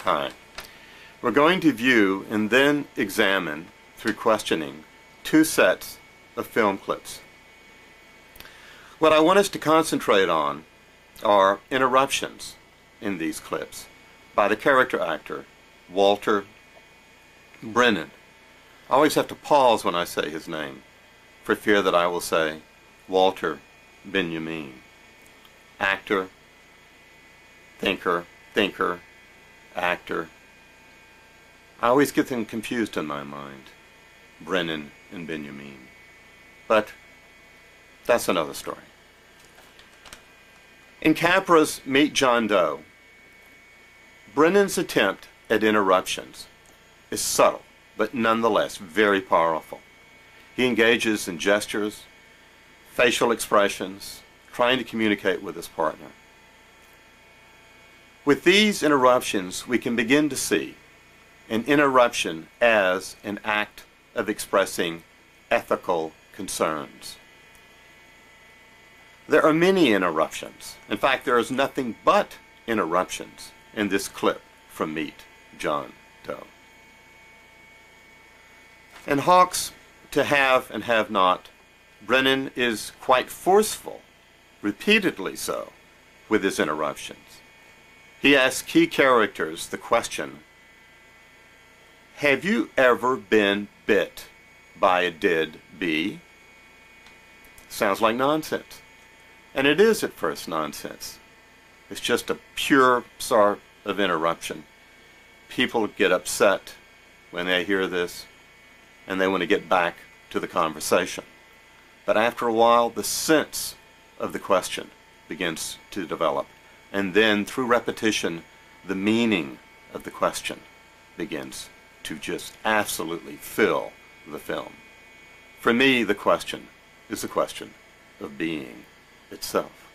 time. We're going to view and then examine, through questioning, 2 sets of film clips. What I want us to concentrate on are interruptions in these clips by the character actor, Walter Brennan. I always have to pause when I say his name, for fear that I will say Walter Benjamin. Actor, thinker, actor. I always get them confused in my mind, Brennan and Benjamin. But that's another story. In Capra's Meet John Doe, Brennan's attempt at interruptions is subtle, but nonetheless very powerful. He engages in gestures, facial expressions, trying to communicate with his partner. With these interruptions, we can begin to see an interruption as an act of expressing ethical concerns. There are many interruptions. In fact, there is nothing but interruptions in this clip from Meet John Doe. In Hawks to Have and Have Not, Brennan is quite forceful, repeatedly so, with his interruptions. He asks key characters the question, have you ever been bit by a dead bee? Sounds like nonsense. And it is at first nonsense. It's just a pure sort of interruption. People get upset when they hear this, and they want to get back to the conversation. But after a while, the sense of the question begins to develop. And then, through repetition, the meaning of the question begins to just absolutely fill the film. For me, the question is the question of being itself.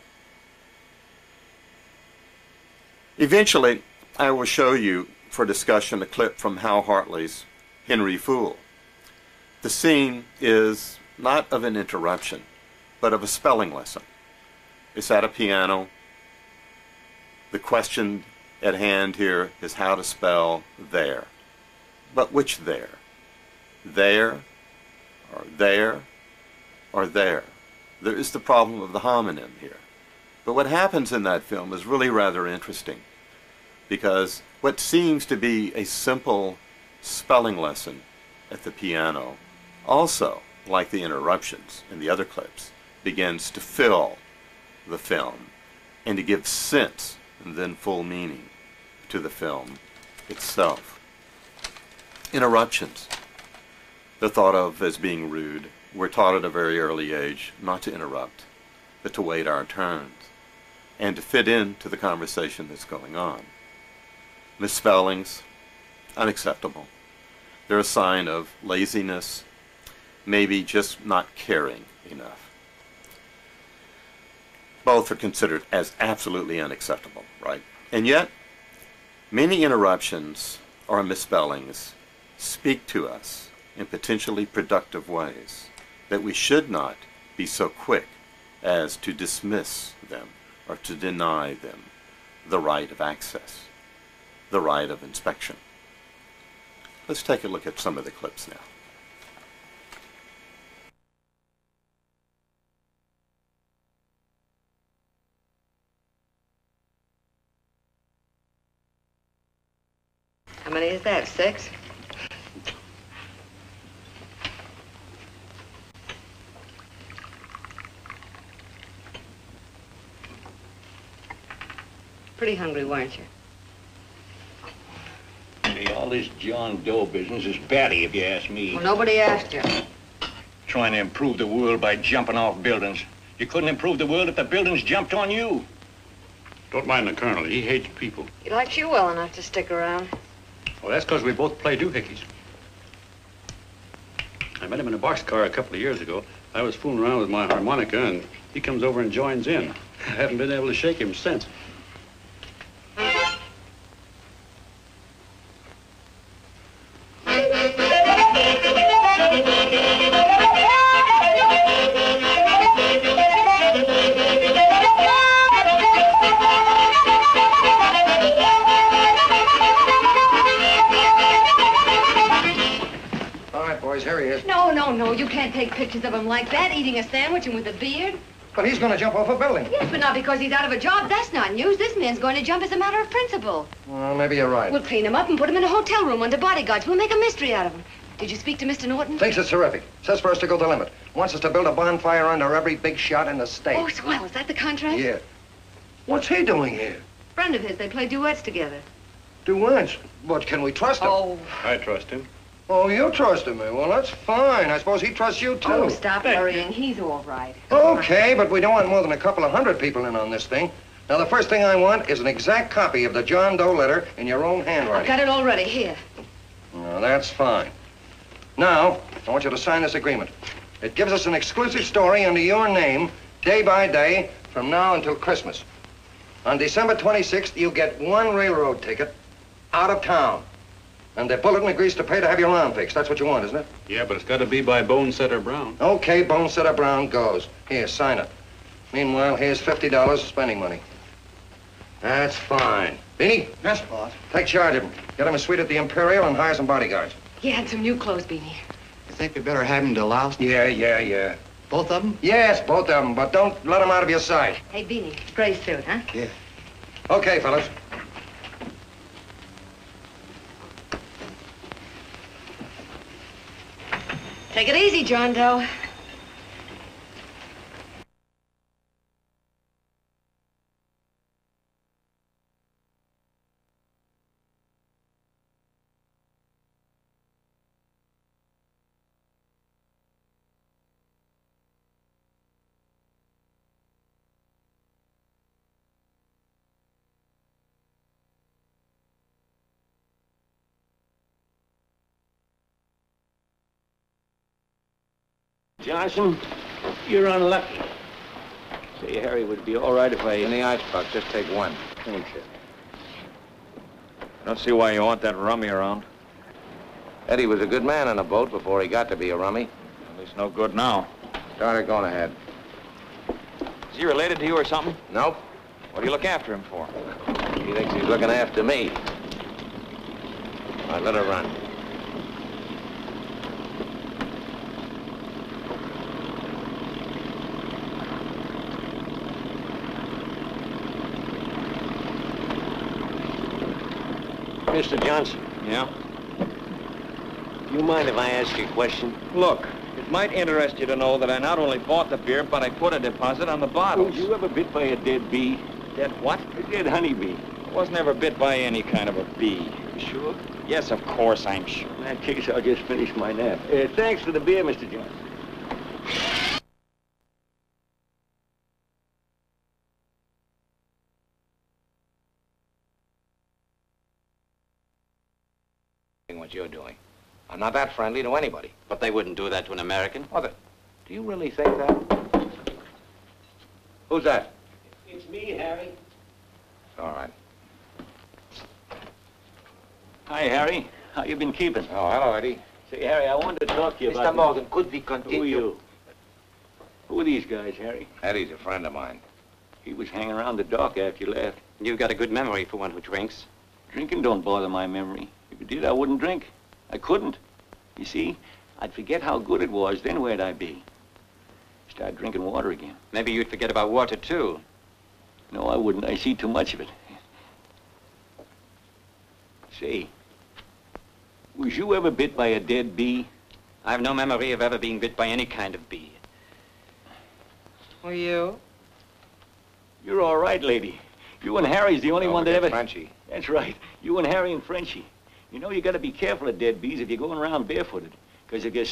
Eventually, I will show you for discussion a clip from Hal Hartley's Henry Fool. The scene is not of an interruption, but of a spelling lesson. It's at a piano. The question at hand here is how to spell there. But which there? There, or there, or there? There is the problem of the homonym here. But what happens in that film is really rather interesting, because what seems to be a simple spelling lesson at the piano also, like the interruptions in the other clips, begins to fill the film and to give sense and then full meaning to the film itself. Interruptions, they're thought of as being rude. We're taught at a very early age not to interrupt, but to wait our turns and to fit into the conversation that's going on. Misspellings, unacceptable. They're a sign of laziness, maybe just not caring enough. Both are considered as absolutely unacceptable, right? And yet, many interruptions or misspellings speak to us in potentially productive ways that we should not be so quick as to dismiss them or to deny them the right of access, the right of inspection. Let's take a look at some of the clips now. How many is that, 6? Pretty hungry, weren't you? Hey, all this John Doe business is batty, if you ask me. Well, nobody asked you. Trying to improve the world by jumping off buildings. You couldn't improve the world if the buildings jumped on you. Don't mind the colonel. He hates people. He likes you well enough to stick around. Well, that's because we both play doohickeys. I met him in a boxcar a couple of years ago. I was fooling around with my harmonica, and he comes over and joins in. I haven't been able to shake him since. here. No, you can't take pictures of him like that, eating a sandwich and with a beard. But he's going to jump off a building. Yes, but not because he's out of a job. That's not news. This man's going to jump as a matter of principle. Well, maybe you're right. We'll clean him up and put him in a hotel room under bodyguards. We'll make a mystery out of him. Did you speak to Mr. Norton? Thinks it's terrific. Says for us to go the limit. Wants us to build a bonfire under every big shot in the state. Oh, swell. Is that the contract? Yeah. What's he doing here? Friend of his. They play duets together. Duets? But can we trust him? Oh. I trust him. Oh, you trusted me. Well, that's fine. I suppose he trusts you, too. Oh, stop worrying. He's all right. Okay, but we don't want more than a couple of hundred people in on this thing. Now, the first thing I want is an exact copy of the John Doe letter in your own handwriting. I've got it already. Here. Now, that's fine. Now, I want you to sign this agreement. It gives us an exclusive story under your name, day by day, from now until Christmas. On December 26th, you get one railroad ticket out of town. And the bulletin agrees to pay to have your arm fixed. That's what you want, isn't it? Yeah, but it's got to be by Bonesetter Brown. Okay, Bonesetter Brown goes. Here, sign it. Meanwhile, here's $50 spending money. That's fine. Beanie? Yes, boss. Take charge of him. Get him a suite at the Imperial and hire some bodyguards. Yeah, and some new clothes, Beanie. You think we better have him to Laos? Yeah. Both of them? Yes, both of them, but don't let them out of your sight. Hey, Beanie, gray suit, huh? Yeah. Okay, fellas. Take it easy, John Doe. Johnson, you're unlucky. Say, Harry, would it be all right if I... In the icebox, just take one. Thanks, sir. I don't see why you want that rummy around. Eddie was a good man on a boat before he got to be a rummy. At least no good now. Started going ahead. Is he related to you or something? Nope. What do you look after him for? He thinks he's looking after me. All right, let her run. Mr. Johnson. Yeah? Do you mind if I ask you a question? Look, it might interest you to know that I not only bought the beer, but I put a deposit on the bottles. Was you ever bit by a dead bee? Dead what? A dead honeybee. I was never bit by any kind of a bee. You sure? Yes, of course I'm sure. In that case, I'll just finish my nap. Thanks for the beer, Mr. Johnson. What you're doing. I'm not that friendly to anybody. But they wouldn't do that to an American. Mother, do you really think that? Who's that? It's me, Harry. All right. Hi, Harry. How you been keeping? Oh, hello, Eddie. Say, Harry, I wanted to talk to you about... Mr. Morgan, could we Who continue? are you? Who are these guys, Harry? Eddie's a friend of mine. He was hanging around the dock after you left. You've got a good memory for one who drinks. Drinking don't bother my memory. If it did, I wouldn't drink. I couldn't. You see, I'd forget how good it was, then where'd I be? Start drinking water again. Maybe you'd forget about water, too. No, I wouldn't. I see too much of it. Say, was you ever bit by a dead bee? I have no memory of ever being bit by any kind of bee. Were you? You're all right, lady. You and Harry's the only one that ever... Frenchie. That's right. You and Harry and Frenchie. You know, you got to be careful of dead bees if you're going around barefooted. Because if you